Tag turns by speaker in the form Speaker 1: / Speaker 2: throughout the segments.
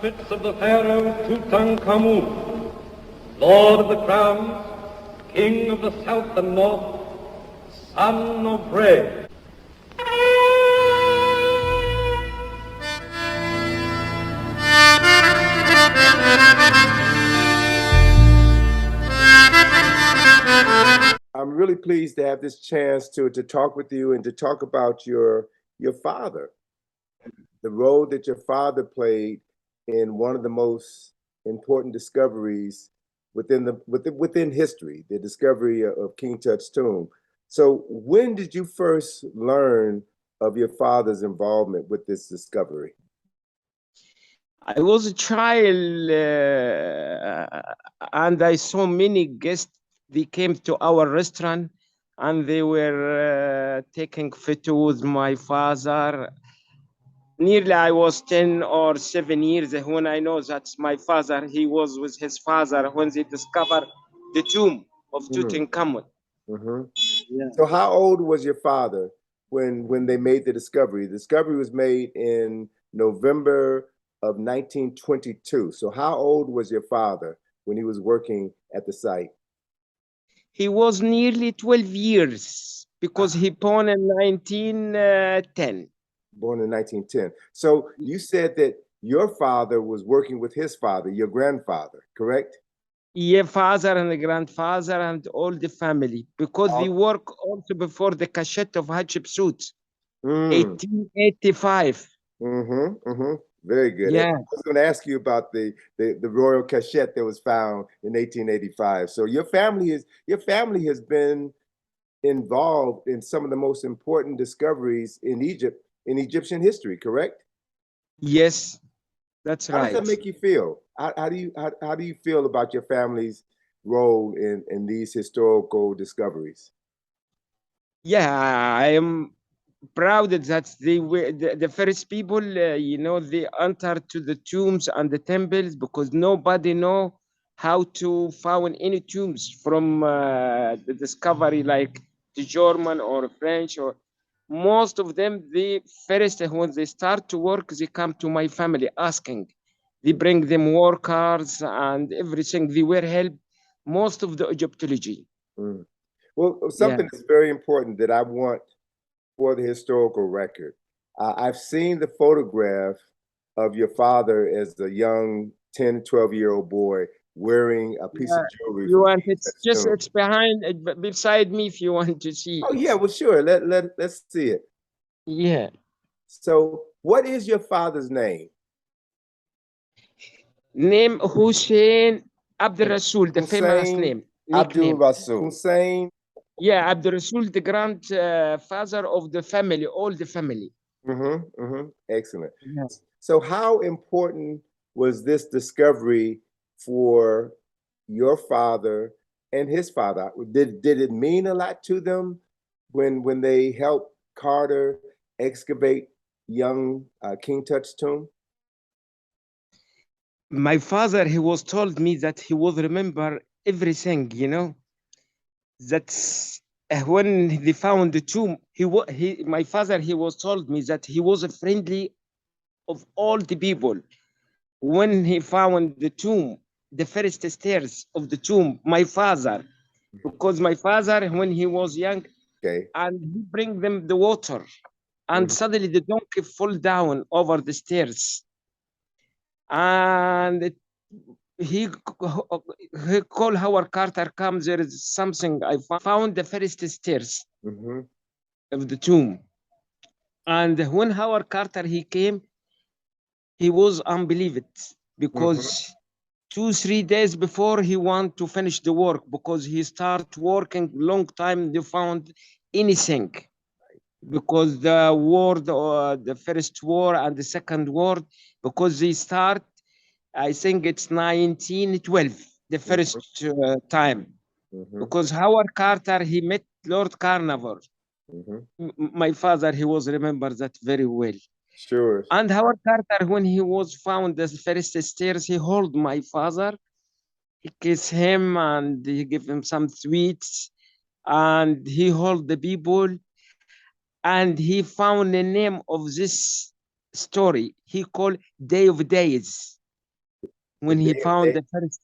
Speaker 1: caskets of the pharaoh Tutankhamun, Lord of the Crowns, King of the South and North, Son of Re.
Speaker 2: I'm really pleased to have this chance to talk with you and to talk about your father, the role that your father played in one of the most important discoveries within history, the discovery of King Tut's tomb. So when did you first learn of your father's involvement with this discovery?
Speaker 3: I was a child and I saw many guests. They came to our restaurant and they were taking photos with my father. Nearly I was 10 or 7 years when I know that my father, he was with his father when they discovered the tomb of Tutankhamun.
Speaker 2: Yeah. So how old was your father when they made the discovery? The discovery was made in November of 1922. So how old was your father when he was working at the site?
Speaker 3: He was nearly 12 years because he born in 1910.
Speaker 2: Born in 1910. So you said that your father was working with his father, your grandfather, correct?
Speaker 3: Yeah, father and the grandfather and all the family, because they work also before the cachet of Hatshepsut, 1885.
Speaker 2: Very good.
Speaker 3: Yeah.
Speaker 2: I was going to ask you about the royal cachet that was found in 1885. So your family has been involved in some of the most important discoveries in Egypt, in Egyptian history, correct?
Speaker 3: Yes, that's right.
Speaker 2: How does that make you feel? How do you feel about your family's role in these historical discoveries?
Speaker 3: Yeah, I am proud that they were the first people, they entered to the tombs and the temples because nobody know how to found any tombs from the discovery like the German or French or most of them. The first when they start to work, they come to my family asking. They bring them workers and everything. They were help most of the Egyptology.
Speaker 2: Well, something that's very important that I want for the historical record. I've seen the photograph of your father as a young 10, 12-year-old boy wearing a piece of jewelry.
Speaker 3: You want it's behind, beside me if you want to see.
Speaker 2: Oh yeah, well sure. Let's see it.
Speaker 3: Yeah.
Speaker 2: So what is your father's name?
Speaker 3: Name Hussein Abdelrasol, the famous name.
Speaker 2: Abdelrasol. Hussein.
Speaker 3: Yeah, Abdelrasol, the grandfather of the family, all the family.
Speaker 2: Excellent.
Speaker 3: Yeah.
Speaker 2: So how important was this discovery for your father and his father? Did it mean a lot to them when they helped Carter excavate young King Tut's tomb?
Speaker 3: My father, he was told me that he would remember everything, That's when they found the tomb. My father, he was told me that he was a friendly of all the people. When he found the tomb, the first stairs of the tomb, my father, because my father, when he was young, and he bring them the water, and suddenly the donkey fall down over the stairs, and he called Howard Carter, come, there is something. I found the first stairs of the tomb. And when Howard Carter, he came, he was unbelievable because 2-3 days before he want to finish the work because he start working long time, they found anything. Because the war, the first war and the second war, because they start, I think it's 1912, the first time. Because Howard Carter, he met Lord Carnarvon. My father, he was remember that very well.
Speaker 2: Sure.
Speaker 3: And Howard Carter, when he was found the first stairs, he hold my father, he kissed him and he give him some sweets, and he hold the people, and he found the name of this story. He called Day of Days. when he found the first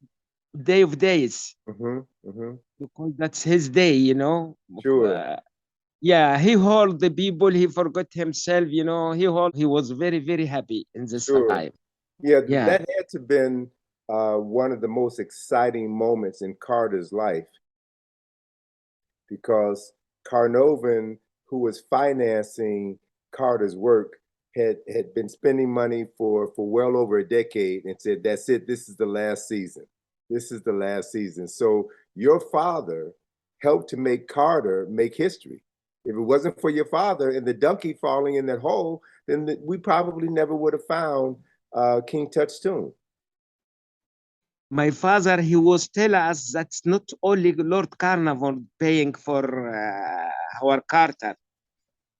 Speaker 3: day of days, because that's his day, you know.
Speaker 2: Sure.
Speaker 3: Yeah, he hold the people, he forgot himself, you know, he was very, very happy in this
Speaker 2: Sure.
Speaker 3: time.
Speaker 2: Yeah,
Speaker 3: Yeah.
Speaker 2: that had to have been one of the most exciting moments in Carter's life, because Carnarvon, who was financing Carter's work, had been spending money for well over a decade and said, that's it, this is the last season. This is the last season. So your father helped to make Carter make history. If it wasn't for your father and the donkey falling in that hole, then we probably never would have found King Tut's tomb.
Speaker 3: My father, he was telling us that's not only Lord Carnarvon paying for our Carter.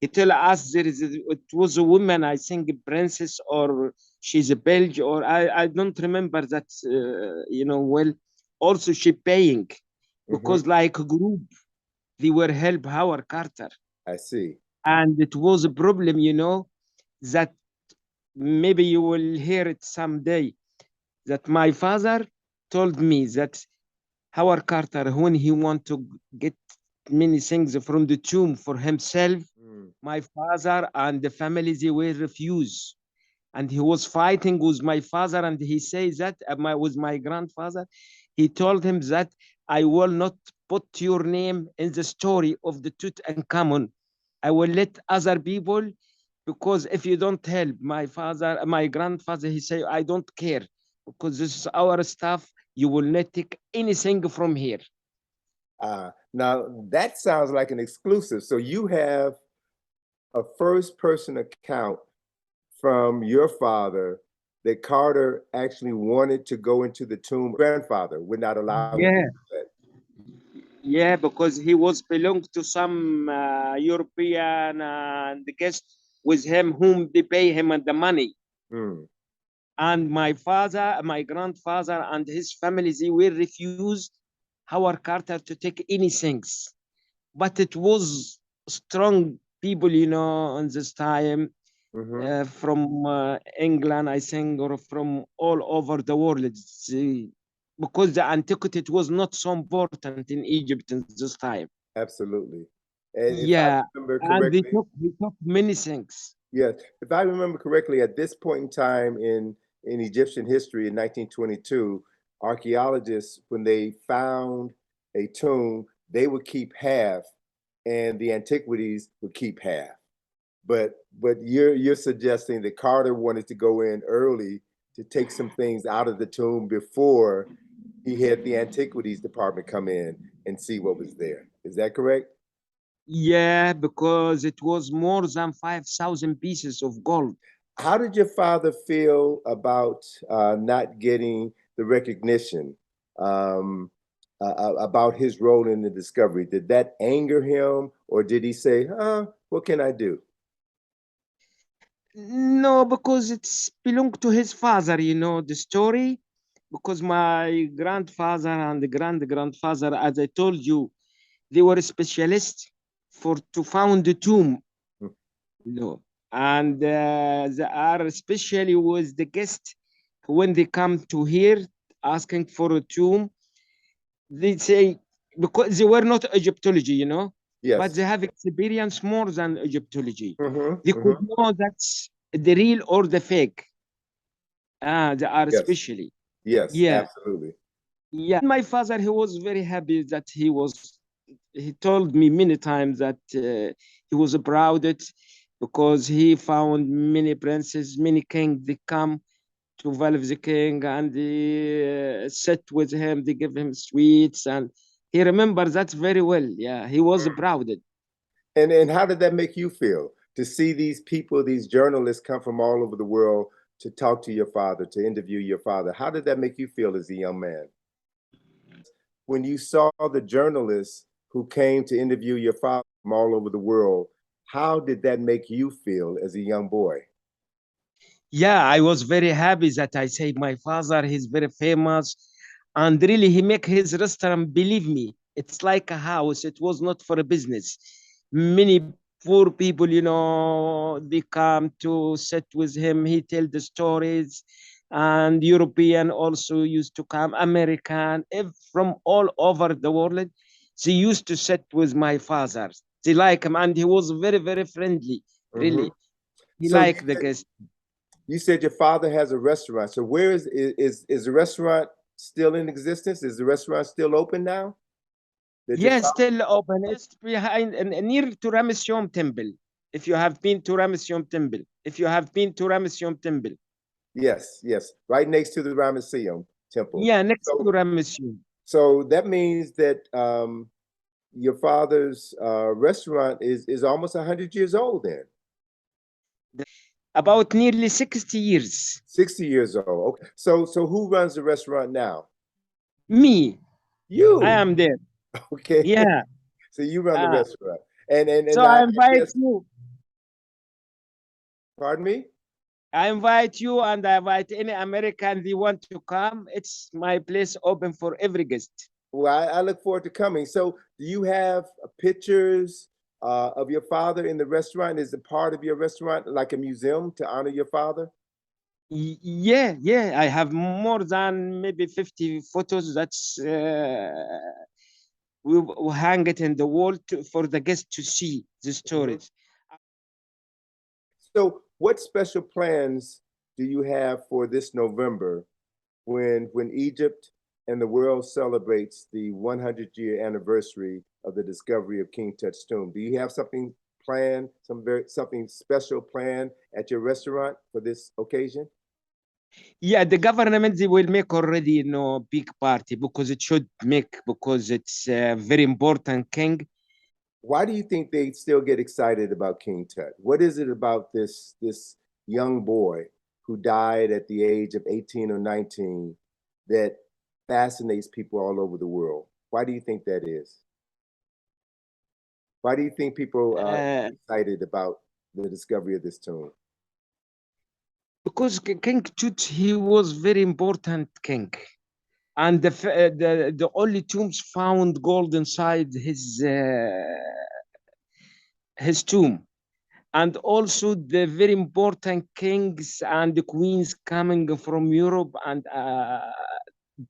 Speaker 3: He told us it was a woman, I think a princess, or she's a Belgian, or I don't remember that, you know, well. Also, she paying because like a group, they were help our Carter.
Speaker 2: I see.
Speaker 3: And it was a problem, you know, that maybe you will hear it someday, that my father told me that Howard Carter, when he want to get many things from the tomb for himself, my father and the family, they will refuse. And he was fighting with my father, and he says that with my grandfather, he told him that I will not put your name in the story of the Tutankhamun. I will let other people, because if you don't help my father, my grandfather, he say, I don't care, because this is our stuff. You will not take anything from here.
Speaker 2: Now that sounds like an exclusive. So you have a first-person account from your father that Carter actually wanted to go into the tomb. Grandfather would not allow him to do that.
Speaker 3: Yeah, because he was belonged to some European and the guest with him, whom they pay him the money. And my father, my grandfather, and his family, they will refuse Howard Carter to take anything. But it was strong people, you know, in this time, from England, I think, or from all over the world. Because the antiquity, it was not so important in Egypt in this time.
Speaker 2: Absolutely. And if
Speaker 3: Yeah,
Speaker 2: I remember
Speaker 3: and
Speaker 2: correctly,
Speaker 3: they took many things.
Speaker 2: yes, if I remember correctly, at this point in time in Egyptian history in 1922, archaeologists, when they found a tomb, they would keep half, and the antiquities would keep half. But you're suggesting that Carter wanted to go in early to take some things out of the tomb before he had the antiquities department come in and see what was there. Is that correct?
Speaker 3: Yeah, because it was more than 5,000 pieces of gold.
Speaker 2: How did your father feel about not getting the recognition about his role in the discovery? Did that anger him, or did he say, what can I do?
Speaker 3: No, because it's belonged to his father, you know, the story. Because my grandfather and the grandfather, as I told you, they were specialists for to found the tomb. No, and they are especially with the guest when they come to here asking for a tomb. They say, because they were not Egyptology, you know, but they have experience more than Egyptology. They could know that's the real or the fake. They are especially.
Speaker 2: Yes,
Speaker 3: Yeah.
Speaker 2: absolutely.
Speaker 3: Yeah. My father, he was very happy that he told me many times that he was proud it, because he found many princes, many kings, they come to Valve the king, and they sit with him, they give him sweets, and he remembers that very well. Yeah, he was proud.
Speaker 2: And how did that make you feel to see these people, these journalists come from all over the world to talk to your father, to interview your father? How did that make you feel as a young man? When you saw the journalists who came to interview your father from all over the world, how did that make you feel as a young boy?
Speaker 3: Yeah, I was very happy that I say my father, he's very famous, and really he make his restaurant, believe me, it's like a house. It was not for a business. Many poor people, you know, they come to sit with him. He tell the stories. and European also used to come, American, from all over the world. She used to sit with my father. She like him, and he was very, very friendly. Really, he
Speaker 2: So
Speaker 3: liked the guest.
Speaker 2: you said your father has a restaurant. So where is the restaurant still in existence? Is the restaurant still open now?
Speaker 3: Yes, still open. It's behind near to Ramesseum Temple. If you have been to Ramesseum Temple, if you have been to Ramesseum Temple.
Speaker 2: Yes, yes, right next to the Ramesseum Temple.
Speaker 3: Yeah, next to Ramesseum.
Speaker 2: So that means that your father's restaurant is almost 100 years old then.
Speaker 3: About nearly 60 years.
Speaker 2: 60 years old. Okay. So who runs the restaurant now?
Speaker 3: Me.
Speaker 2: You.
Speaker 3: I am there.
Speaker 2: Okay.
Speaker 3: Yeah.
Speaker 2: So you run the restaurant. And
Speaker 3: so I invite you.
Speaker 2: Pardon me?
Speaker 3: I invite you and I invite any American they want to come. It's my place open for every guest.
Speaker 2: Well, I look forward to coming. So do you have pictures of your father in the restaurant? Is it part of your restaurant like a museum to honor your father?
Speaker 3: Yeah, I have more than maybe 50 photos. That's we hang it in the wall for the guests to see the stories.
Speaker 2: So what special plans do you have for this November when Egypt and the world celebrates the 100-year anniversary of the discovery of King Tut's tomb? Do you have something planned, something special planned at your restaurant for this occasion?
Speaker 3: Yeah, the government, they will make already, big party because it should make, because it's a very important king.
Speaker 2: Why do you think they still get excited about King Tut? What is it about this young boy who died at the age of 18 or 19 that fascinates people all over the world? Why do you think that is? Why do you think people are excited about the discovery of this tomb?
Speaker 3: Because King Tut, he was very important king, and the only tombs found gold inside his tomb, and also the very important kings and the queens coming from Europe, and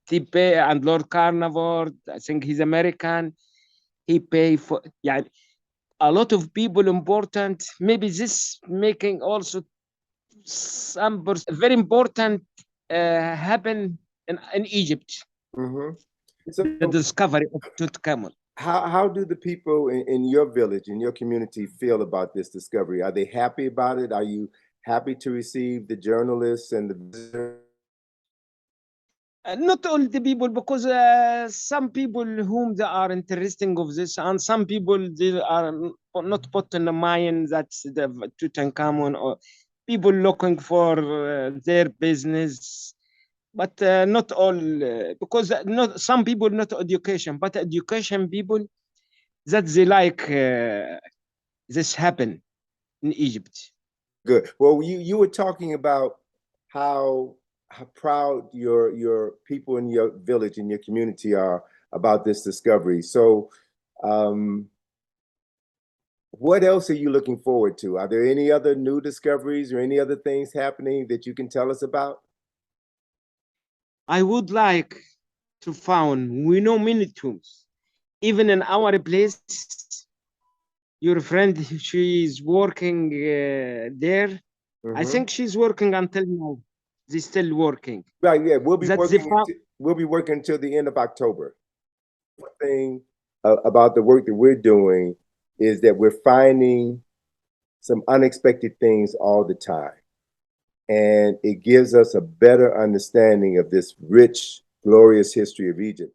Speaker 3: Tipe and Lord Carnarvon, I think he's American. He pay for, yeah, a lot of people important. Maybe this making also some very important happen in Egypt.
Speaker 2: So
Speaker 3: the discovery of Tutankhamun.
Speaker 2: How do the people in your village, in your community, feel about this discovery? Are they happy about it? Are you happy to receive the journalists and the visitors?
Speaker 3: Not all the people, because some people whom they are interesting of this, and some people they are not put in the mind that the Tutankhamun, or people looking for their business, but not all, because not some people not education, but education people that they like this happen in Egypt.
Speaker 2: Good. Well, you were talking about how proud your people in your village, in your community are about this discovery. So what else are you looking forward to? Are there any other new discoveries or any other things happening that you can tell us about?
Speaker 3: I would like to found, we know many tombs, even in our place. Your friend, she's working there. I think she's working until now. She's still working.
Speaker 2: Right, yeah, we'll be working until the end of October. One thing about the work that we're doing is that we're finding some unexpected things all the time. And it gives us a better understanding of this rich, glorious history of Egypt.